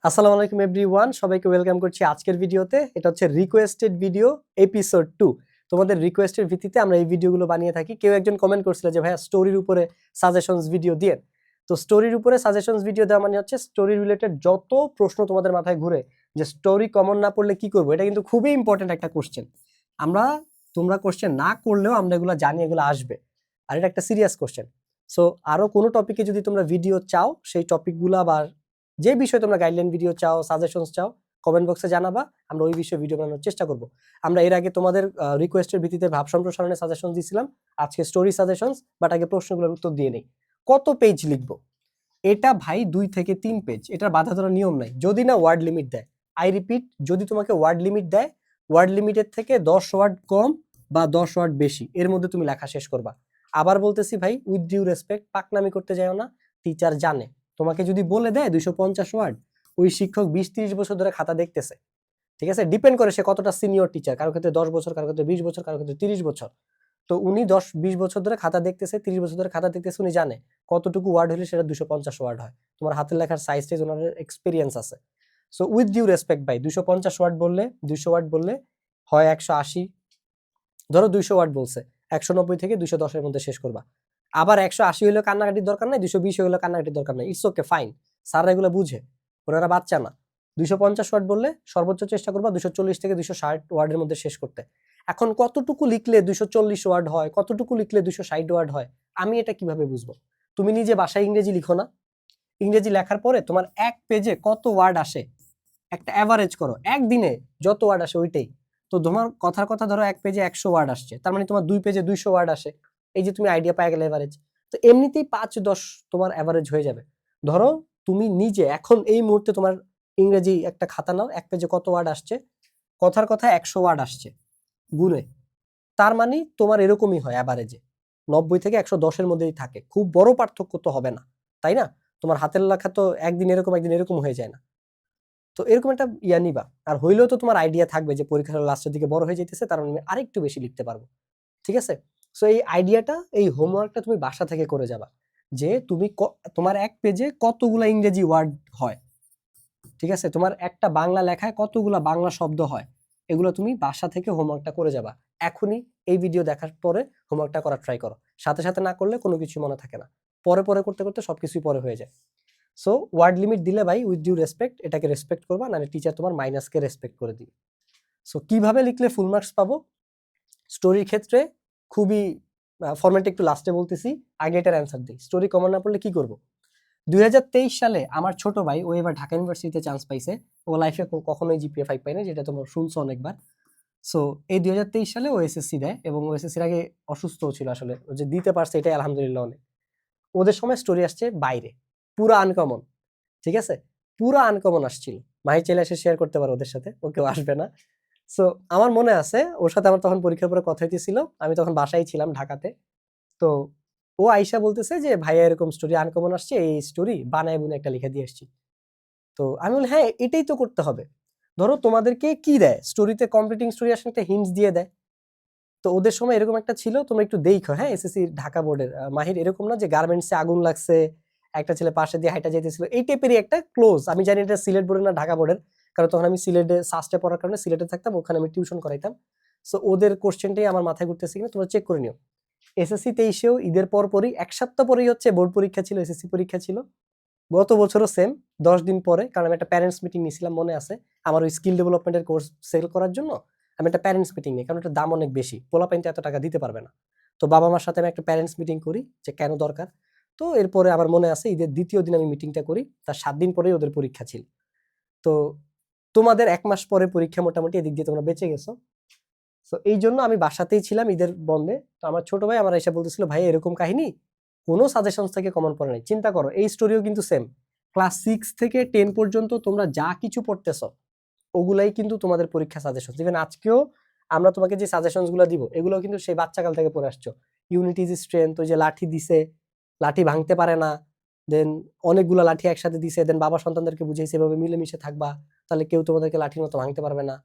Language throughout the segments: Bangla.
আসসালামু আলাইকুম এভরিওয়ান, সবাইকে ওয়েলকাম করছি আজকের ভিডিওতে। এটা হচ্ছে রিকোয়েস্টেড ভিডিও এপিসোড 2। তোমাদের রিকোয়েস্টের ভিত্তিতে আমরা এই ভিডিওগুলো বানিয়ে থাকি। কেউ একজন কমেন্ট করছিল যে ভাইয়া স্টোরির উপরে সাজেশনস ভিডিও দিয়েন। তো স্টোরির উপরে সাজেশনস ভিডিও দেওয়া মানে হচ্ছে স্টোরি রিলেটেড যত প্রশ্ন তোমাদের মাথায় ঘুরে যে স্টোরি কমন না পড়লে কি করবো, এটা কিন্তু খুবই ইম্পর্টেন্ট একটা কোশ্চেন। আমরা তোমরা কোশ্চেন না করলেও আমরা এগুলো জানি, এগুলো আসবে, আর এটা একটা সিরিয়াস কোশ্চেন। সো আরো কোনো টপিকে যদি তোমরা ভিডিও চাও, সেই টপিকগুলো বা যে বিষয়ে তোমরা গাইডলাইন ভিডিও চাও, সাজেশনস চাও, কমেন্ট বক্সে জানাবা, আমরা ওই বিষয়ে ভিডিও বানানোর চেষ্টা করব। আমরা এর আগে তোমাদের রিকোয়েস্টের ভিত্তিতে ভাব সম্প্রসারণের সাজেশন দিয়েছিলাম, আজকে স্টোরি সাজেশনস। বাট আগে প্রশ্নগুলোর উত্তর দিয়ে নেই। কত পেজ লিখবো? এটা ভাই 2 থেকে 3 পেজ, এটার বাধা ধরার নিয়ম নাই, যদি না ওয়ার্ড লিমিট দেয়। আই রিপিট, যদি তোমাকে ওয়ার্ড লিমিট দেয়, ওয়ার্ড লিমিটের থেকে 10 ওয়ার্ড কম বা 10 ওয়ার্ড বেশি এর মধ্যে তুমি লেখা শেষ করবা। আবার বলতেছি ভাই, উইথ ডিউ রেসপেক্ট, পাকনামি করতে যাও না। টিচার জানে, তোমাকে যদি বলে দেয় 250 ওয়ার্ড, ওই শিক্ষক 20-30 বছর ধরে খাতা দেখতেছে। ঠিক আছে, ডিপেন্ড করে সে কতটা সিনিয়র টিচার, কারো ক্ষেত্রে 10 বছর, কারো ক্ষেত্রে 20 বছর, কারো ক্ষেত্রে 30 বছর। তো উনি 10-20 বছর ধরে খাতা দেখতেছে, 30 বছর ধরে খাতা দেখতেছে, উনি জানে কতটুকু ওয়ার্ড হলে সেটা 250 ওয়ার্ড হয়। তোমার হাতের লেখার সাইজটাই ওনার এক্সপিরিয়েন্স আছে। সো উইথ ডিউ রেসপেক্ট ভাই, 250 ওয়ার্ড বললে, 200 ওয়ার্ড বললে হয় 180, ধরো 200 ওয়ার্ড বলছে, 190 থেকে 210 এর মধ্যে শেষ করবা। আবার 180 হইলেও কান্নাকাটির দরকার নাই, 220 হইলেও কান্নাকাটির দরকার নাই, ইটস ওকে, ফাইন। স্যাররা এগুলো বুঝে, ওনারা বাচ্চা না। 250 ওয়ার্ড বললে সর্বোচ্চ চেষ্টা করবা 240 থেকে 260 ওয়ার্ডের মধ্যে শেষ করতে। এখন কতটুকু লিখলে 240 ওয়ার্ড হয়, কতটুকু লিখলে 260 ওয়ার্ড হয়, আমি এটা কিভাবে বুঝবো? তুমি নিজে বাসায় ইংরেজি লিখো না? ইংরেজি লেখার পরে তোমার এক পেজে কত ওয়ার্ড আসে, একটা অ্যাভারেজ করো, একদিনে যত ওয়ার্ড আসে ওইটাই। তো তোমার কথার কথা ধরো এক পেজে 100 ওয়ার্ড আসছে, তার মানে তোমার 2 পেজে 200 ওয়ার্ড আসে। এই যে তুমি আইডিয়া পাই গেলে এভারেজ। তো এমনিতেই 5-10 তোমার অ্যাভারেজ হয়ে যাবে। ধরো তুমি নিজে এখন এই মুহূর্তে তোমার ইংরেজি একটা খাতা নাও, এক পেজে কত ওয়ার্ড আসছে, কথার কথা 100 ওয়ার্ড আসছে, গুনে। তার মানে তোমার এরকমই হয় অ্যাভারেজে, 90 থেকে 110-এর মধ্যেই থাকে, খুব বড় পার্থক্য তো হবে না, তাই না? তোমার হাতের লেখা তো একদিন এরকম একদিন এরকম হয়ে যায় না। তো এরকম একটা ইয়া নিবা, আর হইলেও তো তোমার আইডিয়া থাকবে যে পরীক্ষার লাস্টের দিকে বড় হয়ে যাইতেছে, তার মানে আমি আরেকটু বেশি লিখতে পারবো। ঠিক আছে? সো এই আইডিয়াটা, এই হোমওয়ার্কটা তুমি বাসা থেকে করে যাবা, যে তুমি তোমার এক পেজে কতগুলা ইংরেজি ওয়ার্ড হয়। ঠিক আছে, তোমার একটা বাংলা লেখায় কতগুলা বাংলা শব্দ হয়, এগুলো তুমি বাসা থেকে হোমওয়ার্কটা করে যাবা। এখনই এই ভিডিও দেখার পরে হোমওয়ার্কটা করার ট্রাই করো। সাথে সাথে না করলে কোনো কিছু মনে থাকে না, পরে পরে করতে করতে সবকিছুই পরে হয়ে যায়। সো ওয়ার্ড লিমিট দিলে ভাই, উইথ ডিউ রেসপেক্ট, এটাকে রেসপেক্ট করবা, নাহলে টিচার তোমার মাইনাসকে রেসপেক্ট করে দিবে। সো কিভাবে লিখলে ফুল মার্কস পাবো? স্টোরির ক্ষেত্রে খুবই ফরম্যাটে একটু লাস্টে বলতেছি, আগে এটার অ্যান্সার দিই। স্টোরি কমন না পড়লে কি করব? 2023 সালে আমার ছোট ভাই, ও এবার ঢাকা ইউনিভার্সিটিতে চান্স পাইছে। ও লাইফে কখনোই জিপিএ 5 পায় না, যেটা তোমরা শুনছো অনেকবার। সো এই 2023 সালে ও এসএসসি দেয়, এবং ও এসএসসির আগে অসুস্থ ছিল আসলে, ও যে দিতে পারছে এটাই আলহামদুলিল্লাহ অনেক। ওদের সময় স্টোরি আসছে বাইরে, পুরা আনকমন। ঠিক আছে, পুরা আনকমন আসছিল। মাহি চাইলে এসে শেয়ার করতে পারো ওদের সাথে, ও কেউ আসবে না। সো আমার মনে আছে ওর সাথে আমার তখন পরীক্ষার পরে কথা হইতেছিল, আমি তখন বাসায় ছিলাম ঢাকাতে। তো ও আইসা বলতেছে যে ভাইয়া এরকম স্টোরি আনকমন আসছে, এই স্টোরি বানায় বুনে একটা লিখে দিয়ে আসছি। তো আমি বলি হ্যাঁ, এটাই তো করতে হবে। ধরো তোমাদেরকে কি দেয় স্টোরিতে, কমপ্লিটিং স্টোরি আসলে একটা হিন্টস দিয়ে দেয়। তো ওদের সময় এরকম একটা ছিল, তোমরা একটু দেখো, হ্যাঁ, এসএসসি ঢাকা বোর্ডের মাহির এরকম না যে গার্মেন্টসে আগুন লাগছে, একটা ছেলে পাশে দিয়ে হাইটা যাইতেছিল, এই টাইপেরই একটা ক্লোজ। আমি জানি এটা সিলেট বোর্ডের না ঢাকা বোর্ডের, কারণ তখন আমি সিলেটে সাস্টে পড়ার কারণে সিলেটে থাকতাম, ওখানে আমি টিউশন করাইতাম। সো ওদের কোশ্চেনটাই আমার মাথায় ঘুরতেছে কিনা তোমরা চেক করে নিও। এসএসসি 23-এও ঈদের পরই 1 সপ্তাহ পরেই হচ্ছে বোর্ড পরীক্ষা ছিল, এসএসসি পরীক্ষা ছিল। গত বছরও সেম, 10 দিন পরে, কারণ আমি একটা প্যারেন্টস মিটিং নিয়েছিলাম, মনে আছে? আমার ওই স্কিল ডেভেলপমেন্টের কোর্স সেল করার জন্য আমি একটা প্যারেন্টস মিটিং নিই, কারণ এটার দাম অনেক বেশি, পোলাপাইন তো এত টাকা দিতে পারবে না। তো বাবা মার সাথে আমি একটা প্যারেন্টস মিটিং করি যে কেন দরকার। তো এরপরে আমার মনে আছে ঈদের দ্বিতীয় দিন আমি মিটিংটা করি, তার 7 দিন পরেই ওদের পরীক্ষা ছিল। তো তোমাদের 1 মাস পরে পরীক্ষা, মোটামুটি এদিক দিয়ে তোমরা বেঁচে গেছো। তো এই জন্য আমি বাসাতেই ছিলাম ঈদের বন্ধে। তো আমার ছোট ভাই আমার এসে বলতেছিল, ভাই এরকম কাহিনী, কোনো সাজেশন থেকে কমন পড়ে নাই। চিন্তা করো, এই স্টোরিও কিন্তু সেম, ক্লাস 6 থেকে 10 পর্যন্ত তোমরা যা কিছু পড়তেছ, ওগুলাই কিন্তু তোমাদের পরীক্ষা সাজেশন। ইভেন আজকেও আমরা তোমাকে যে সাজেশন গুলো দিব, এগুলো কিন্তু সেই বাচ্চাকাল থেকে পড়ে আসছো। ইউনিটি ইজ স্ট্রেংথ, ওই যে লাঠি দিছে, লাঠি ভাঙতে পারে না, দেন অনেকগুলা লাঠি একসাথে দিছে, দেন বাবা সন্তানদেরকে বুঝাইছে এভাবে মিলেমিশে থাকবা, তাহলে কেউ তোমাদেরকে লাঠির মতো ভাঙতে পারবে না।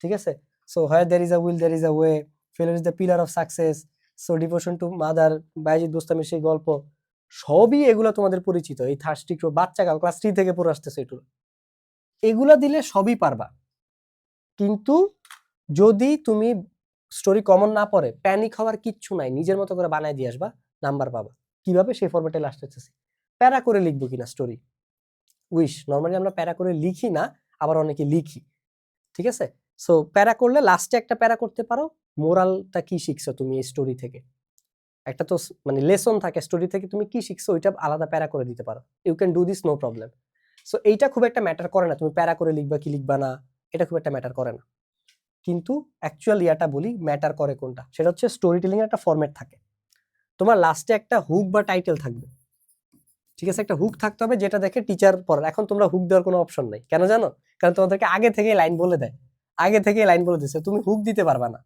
ঠিক আছে? So where there is a will there is a way, failure is the pillar of success, so devotion to mother, Bayazid বোস্তামির সেই গল্প, সবই এগুলো তোমাদের পরিচিত। এই থার্স্টি ক্রো বাচ্চাকাল ক্লাস 3 থেকে পড়ে আসতেছে এগুলো। এগুলা দিলে সবই পারবা, কিন্তু যদি তুমি স্টোরি কমন না পড়ে প্যানিক হওয়ার কিচ্ছু নাই, নিজের মতো করে বানায় দিয়ে আসবা, নাম্বার পাবা। কিভাবে? সেই ফরম্যাটে লাস্ট হচ্ছে প্যারা করে লিখবো কিনা স্টোরি। উইশ নর্মালি আমরা প্যারা করে লিখি না, আবার অনেকে লিখি, ঠিক আছে? সো প্যারা করলে লাস্টে একটা প্যারা করতে পারো, মোরালটা কি শিখছো তুমি এই স্টোরি থেকে, একটা তো মানে লেসন থাকে স্টোরি থেকে, তুমি কি শিখছো ওইটা আলাদা প্যারা করে দিতে পারো। You can do this, no problem. So এইটা খুব একটা ম্যাটার করে না তুমি প্যারা করে লিখবা কি লিখবা না, এটা খুব একটা ম্যাটার করে না। কিন্তু অ্যাকচুয়াল ইয়াটা বলি ম্যাটার করে কোনটা, সেটা হচ্ছে স্টোরি টেলিং এর একটা ফরম্যাট থাকে। তোমার লাস্টে একটা হুক বা টাইটেল থাকবে, ঠিক আছে? একটা হুক থাকতে হবে যেটা দেখে টিচার পড়ার। এখন তোমরা হুক দেওয়ার কোনো অপশন নাই, কেন জানো? কারণ তোমাদেরকে আগে থেকে লাইন বলে দেয়, আগে থেকে লাইন বলে দিচ্ছে, তুমি হুক দিতে পারবা না।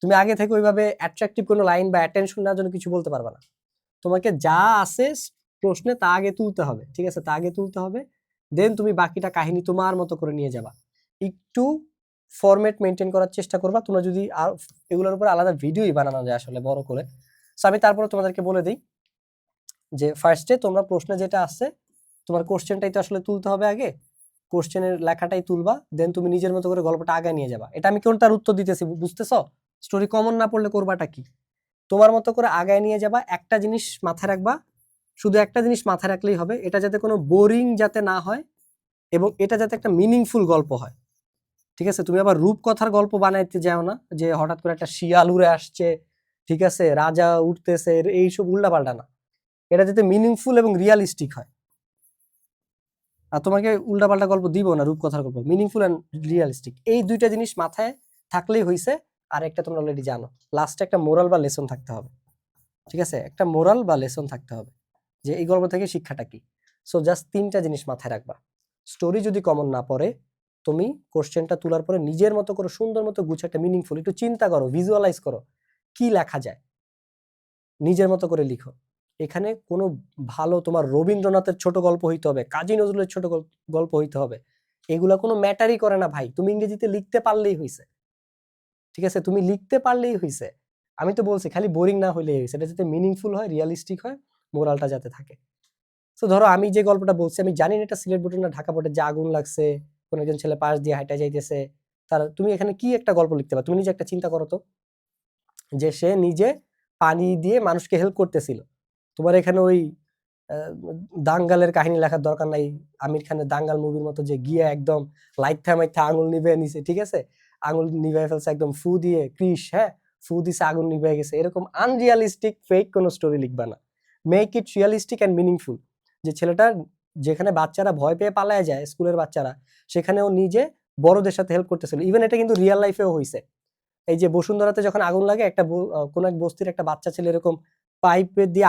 তুমি আগে থেকে ওইভাবে অ্যাট্রাকটিভ কোনো লাইন বা অ্যাটেনশন নেওয়ার জন্য কিছু বলতে পারবা না। তোমাকে যা আছে প্রশ্নে তা আগে তুলতে হবে, ঠিক আছে? তা আগে তুলতে হবে, দেন তুমি বাকিটা কাহিনী তোমার মতো করে নিয়ে যাবা। একটু ফরম্যাট মেনটেন করার চেষ্টা করবা। তোমরা যদি আর এগুলোর উপর আলাদা ভিডিওই বানানো যায় আসলে বড় করে। সো আমি তারপরে তোমাদেরকে বলে দিই যে ফার্স্টে তোমরা প্রশ্নে যেটা আছে তোমার কোশ্চেনটাই তো আসলে তুলতে হবে আগে, কোশ্চেনের লেখাটাই তুলবা, দেন তুমি নিজের মতো করে গল্পটা আগে নিয়ে যাবা। এটা আমি কোনটার উত্তর দিতেছি বুঝতেছো? স্টোরি কমন না পড়লে করবাটা কি, তোমার মতো করে আগায় নিয়ে যাবা। একটা জিনিস মাথায় রাখবা, শুধু একটা জিনিস মাথায় রাখলেই হবে, এটা যাতে কোনো বোরিং যাতে না হয় এবং এটা যাতে একটা মিনিংফুল গল্প হয়, ঠিক আছে? তুমি আবার রূপকথার গল্প বানাইতে যাও না যে হঠাৎ করে একটা শিয়াল উড়ে আসছে, ঠিক আছে, রাজা উঠতেছে, এইসব উল্টাপাল্টা না। এটা যাতে মিনিংফুল এবং রিয়ালিস্টিক হয়। আর তোমাকে উল্টাপাল্টা গল্প দিব না, রূপকথার গল্প মিনিংফুল অ্যান্ড রিয়ালিস্টিক, এই দুইটা জিনিস মাথায় থাকলেই হইছে। আর একটা তোমরা অলরেডি জানো, লাস্টে একটা মোরাল বা লেসন থাকতে হবে, ঠিক আছে? একটা মোরাল বা লেসন থাকতে হবে যে এই গল্প থেকে শিক্ষাটা কি। সো জাস্ট তিনটা জিনিস মাথায় রাখবা। স্টোরি যদি কমন না পড়ে, তুমি কোশ্চেনটা তোলার পরে নিজের মতো করে সুন্দর মতো গুছে একটা মিনিংফুল একটু চিন্তা করো, ভিজুয়ালাইজ করো কি লেখা যায়, নিজের মতো করে লিখো। এখানে কোনো ভালো তোমার রবীন্দ্রনাথের ছোট গল্প হইতে হবে, কাজী নজরুলের ছোট গল্প হইতে হবে, এগুলা কোনো ম্যাটারই করে না ভাই। তুমি ইংরেজিতে লিখতে পারলেই হইছে, ঠিক আছে? তুমি লিখতে পারলেই হইছে। আমি তো বলছি খালি বোরিং না হইলেই হইছে, এটা যাতে মিনিংফুল হয়, রিয়ালিস্টিক হয়, মোরালটা যাতে থাকে। তো ধরো আমি যে গল্পটা বলছি, আমি জানি না এটা সিলেট বোর্ডে না ঢাকা বোর্ডে, যে আগুন লাগছে, কোন একজন ছেলে পাশ দিয়ে হাঁটা যাইতেছে, তার তুমি এখানে কি একটা গল্প লিখতে পারো? তুমি নিজে একটা চিন্তা করো তো, যে সে নিজে পানি দিয়ে মানুষকে হেল্প করতেছিল। তোমার এখানে ওই দাঙ্গালের কাহিনী লেখার দরকার নাই, আমির খানের দাঙ্গাল মুভির মতো যে গিয়ে একদম লাইট থামাইতে আঙুল নিভে নিছে, ঠিক আছে, আঙুল নিভে ফেলছে একদম ফু দিয়ে, ক্রিস, হ্যাঁ, ফু দিছে আগুন নিভে গেছে, এরকম আনরিয়ালিস্টিক ফেক কোনো স্টোরি লিখবা না। Make it realistic and meaningful. যে ছেলেটা যেখানে বাচ্চারা ভয় পেয়ে পালায় যায়, স্কুলের বাচ্চারা, সেখানেও নিজে বড়দের সাথে হেল্প করতেছিল। ইভেন এটা কিন্তু রিয়েল লাইফেও হয়েছে। এই যে বসুন্ধরাতে যখন আগুন লাগে, একটা কোন এক বস্তির একটা বাচ্চা ছেলে এরকম পাইপের দিয়ে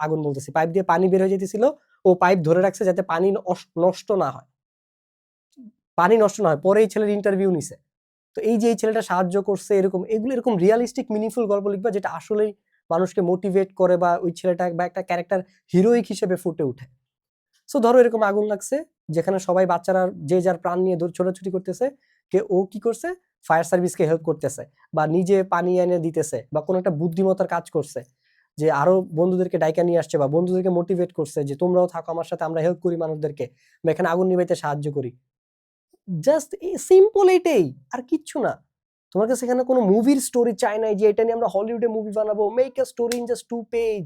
আগুন বলতেছি, পাইপ দিয়ে পানি বের হয়ে যেতেছিল, ও পাইপ ধরে রাখছে যাতে পানি নষ্ট না হয়, পানি নষ্ট না হয়। পরে এই ছেলের ইন্টারভিউ নিছে। তো এই যে এই ছেলেটা সাহায্য করছে, এরকম এগুলো এরকম রিয়ালিস্টিক মিনিংফুল গল্প লিখবা যেটা আসলেই মানুষকে মোটিভেট করে, বা ওই ছেলেটা বা একটা ক্যারেক্টার হিরোইক হিসেবে ফুটে উঠে। সো ধরো এরকম আগুন লাগছে, যেখানে সবাই বাচ্চারা যে যার প্রাণ নিয়ে ছোটাছুটি করতেছে, ও কি করছে, ফায়ার সার্ভিসকে হেল্প করতেছে, বা নিজে পানি এনে দিতেছে, বা কোনো একটা বুদ্ধিমত্তার কাজ করছে, যে আরো বন্ধুদেরকে ডাইকা নিয়ে আসছে, বা বন্ধুদেরকে মোটিভেট করছে যে তোমরাও থাকো আমার সাথে, আমরা হেল্প করি মানুষদেরকে, বা এখানে আগুন নিভাইতে সাহায্য করি। জাস্ট সিম্পল এইটাই, আর কিচ্ছু না। তোমার কাছে এখানে কোনো মুভির স্টোরি চাই নাই যে এটা নিয়ে আমরা হলিউডে মুভি বানাবো, make a story in just 2 page,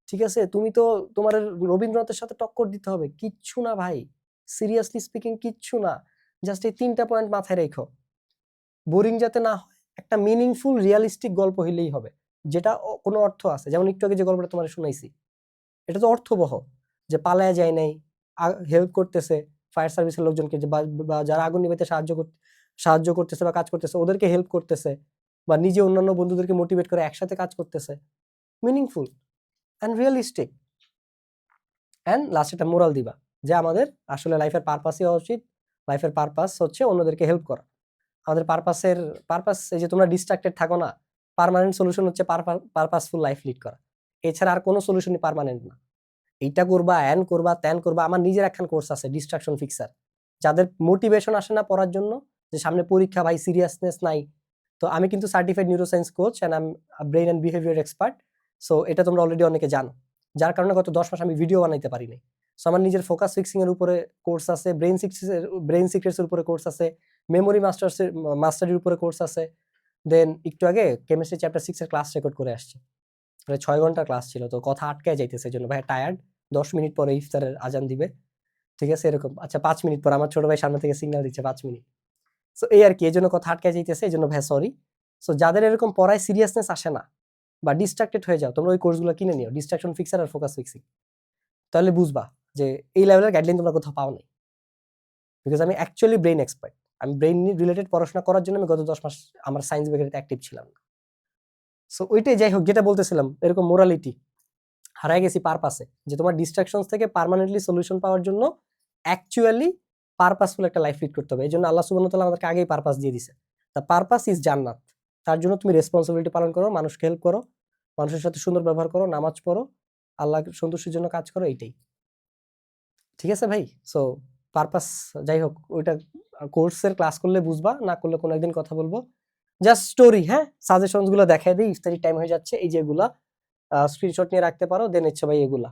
ঠিক আছে? তুমি তো তোমার রবীন্দ্রনাথের সাথে টক্কর দিতে হবে, কিচ্ছু না ভাই, সিরিয়াসলি স্পিকিং কিচ্ছু না। জাস্ট এই তিনটা পয়েন্ট মাথায় রেখো, বোরিং যাতে না হয়, একটা মিনিংফুল রিয়ালিস্টিক গল্প হইলেই হবে, যেটা কোনো অর্থ আছে। যেমন একটু আগে যে গল্পটা তোমার শুনাইছি, এটা তো অর্থবহ, যে পালায় যায় নাই, হেল্প করতেছে ফায়ার সার্ভিসের লোকজনকে, যে বা যারা আগুন নিভাইতে সাহায্য করতেছে বা কাজ করতেছে ওদেরকে হেল্প করতেছে, বা নিজে অন্যান্য বন্ধুদেরকে মোটিভেট করে একসাথে কাজ করতেছে, মিনিংফুল অ্যান্ড রিয়েলিস্টিক। অ্যান্ড লাস্টে একটা মোরাল দিবা যে আমাদের আসলে লাইফের পারপাসই হওয়া উচিত, লাইফের পারপাস হচ্ছে অন্যদেরকে হেল্প করা। আমাদের পারপাস এই যে তোমরা ডিস্ট্রাক্টেড থাকো না, পার্মানেন্ট সলিউশন হচ্ছে পারপাসফুল লাইফ লিড করা। এছাড়া আর কোনো সলিউশনই পার্মানেন্ট না। এইটা করবা, করবা, করবা। আমার নিজের একখান কোর্স আছে, ডিস্ট্রাকশন ফিক্সার। যাদের মোটিভেশন আসে না পড়ার জন্য, যে সামনে পরীক্ষা ভাই, সিরিয়াসনেস নাই, তো আমি কিন্তু certified neuroscience coach and I am brain and behaviour expert. So এটা তোমরা অলরেডি অনেকে জানো, যার কারণে গত 10 মাস আমি ভিডিও বানাইতে পারি নাই। সো আমার নিজের ফোকাস ফিক্সিং এর উপরে কোর্স আছে, ব্রেইন সিক্রেটস এর উপরে কোর্স আছে, মেমোরি মাস্টারির উপরে কোর্স আছে। দেন একটু আগে কেমিস্ট্রি চ্যাপ্টার 6 এর ক্লাস রেকর্ড করে আসছি, প্রায় 6 ঘন্টার ক্লাস ছিল, তো কথা আটকায় যাইতেছে, এই জন্য ভাই টায়ার্ড। 10 মিনিট পরে ইফতারের আজান দিবে, ঠিক আছে এরকম। আচ্ছা 5 মিনিট পর আমার ছোট ভাই সামনে থেকে সিগন্যাল দিচ্ছে 5 মিনিট। সো এই আর কি, এই জন্য কথা আটকায় যাইতেছে, এই জন্য ভাই সরি। সো যাদের এরকম পড়ায় সিরিয়াসনেস আসে না বা ডিস্ট্রাক্টেড হয়ে যাও, তোমরা ওই কোর্সগুলো কিনে নিও, ডিস্ট্রাকশন ফিক্সার আর ফোকাস ফিক্সিং। তাহলে বুঝবা যে এই লেভেলের গাইডলাইন তোমরা কোথাও পাও নাই। বিকজ আমি অ্যাকচুয়ালি ব্রেইন এক্সপার্ট, আমি ব্রেইন রিলেটেড পড়াশোনা করার জন্য আমি গত 10 মাস আমার সায়েন্স ব্যাকগ্রাউন্ডে অ্যাক্টিভ ছিলাম না। সো ওইটাই, যাই হোক, যেটা বলতেছিলাম, এরকম মোরালিটি হারাই গেছি পারপাসে, যে তোমার ডিস্ট্রাকশনস থেকে পার্মানেন্টলি সলিউশন পাওয়ার জন্য অ্যাকচুয়ালি পারপাসফুল একটা লাইফ লিড করতে হবে। এই জন্য আল্লাহ সুবহানাহু ওয়া তাআলা আমাদেরকে আগেই পারপাস দিয়ে দিছে। দ্য পারপাস ইজ জান্নাত। তার জন্য তুমি রেসপন্সিবিলিটি পালন করো, মানুষকে হেল্প করো, মানুষের সাথে সুন্দর ব্যবহার করো, নামাজ পড়ো, আল্লাহর সন্তুষ্টির জন্য কাজ করো, এইটাই। ঠিক আছে ভাই? সো পারপাস, যাই হোক, ওইটা কোর্সের ক্লাস করলে বুঝবা, না করলে কোনো একদিন কথা বলবো। জাস্ট স্টোরি, হ্যাঁ, সাজেশনস গুলো দেখাই দিই, ইফতারি টাইম হয়ে যাচ্ছে, এই যেগুলা স্ক্রিনশট নিয়ে রাখতে পারো, দেন ইচ্ছে ভাই এগুলা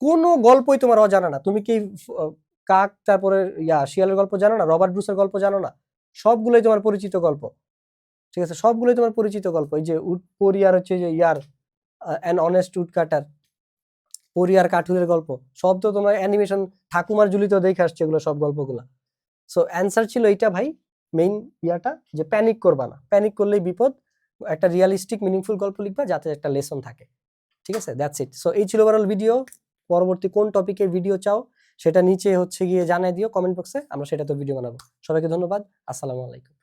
কোনো গল্পই তোমার অজানা না। তুমি কি কাক, তারপরে শিয়ালের গল্প জানো না? রবার্ট ব্রুসের গল্প জানো না? সবগুলোই তোমার পরিচিত গল্প, ঠিক আছে? সবগুলোই তোমার পরিচিত গল্প। এই যে পরি আর হচ্ছে যে অ্যান অনেস্ট উড কাটার, পরি আর কাঠুরের গল্প, সব তো তোমার অ্যানিমেশন ঠাকুমার ঝুলিতেও দেখে আসছে এগুলো সব গল্পগুলা। সো অ্যান্সার ছিল এইটা ভাই, মেইন যে প্যানিক করবা না, প্যানিক করলেই বিপদ। একটা রিয়ালিস্টিক মিনিংফুল গল্প লিখবা যাতে একটা লেসন থাকে, ঠিক আছে? That's it. সো এই ছিল ওভারঅল ভিডিও। পরবর্তী কোন টপিকে ভিডিও চাও সেটা নিচে হচ্ছে গিয়ে জানাই দিও কমেন্ট বক্সে, আমরা সেটা তো ভিডিও বানাবো। সবাইকে ধন্যবাদ, আসসালামু আলাইকুম।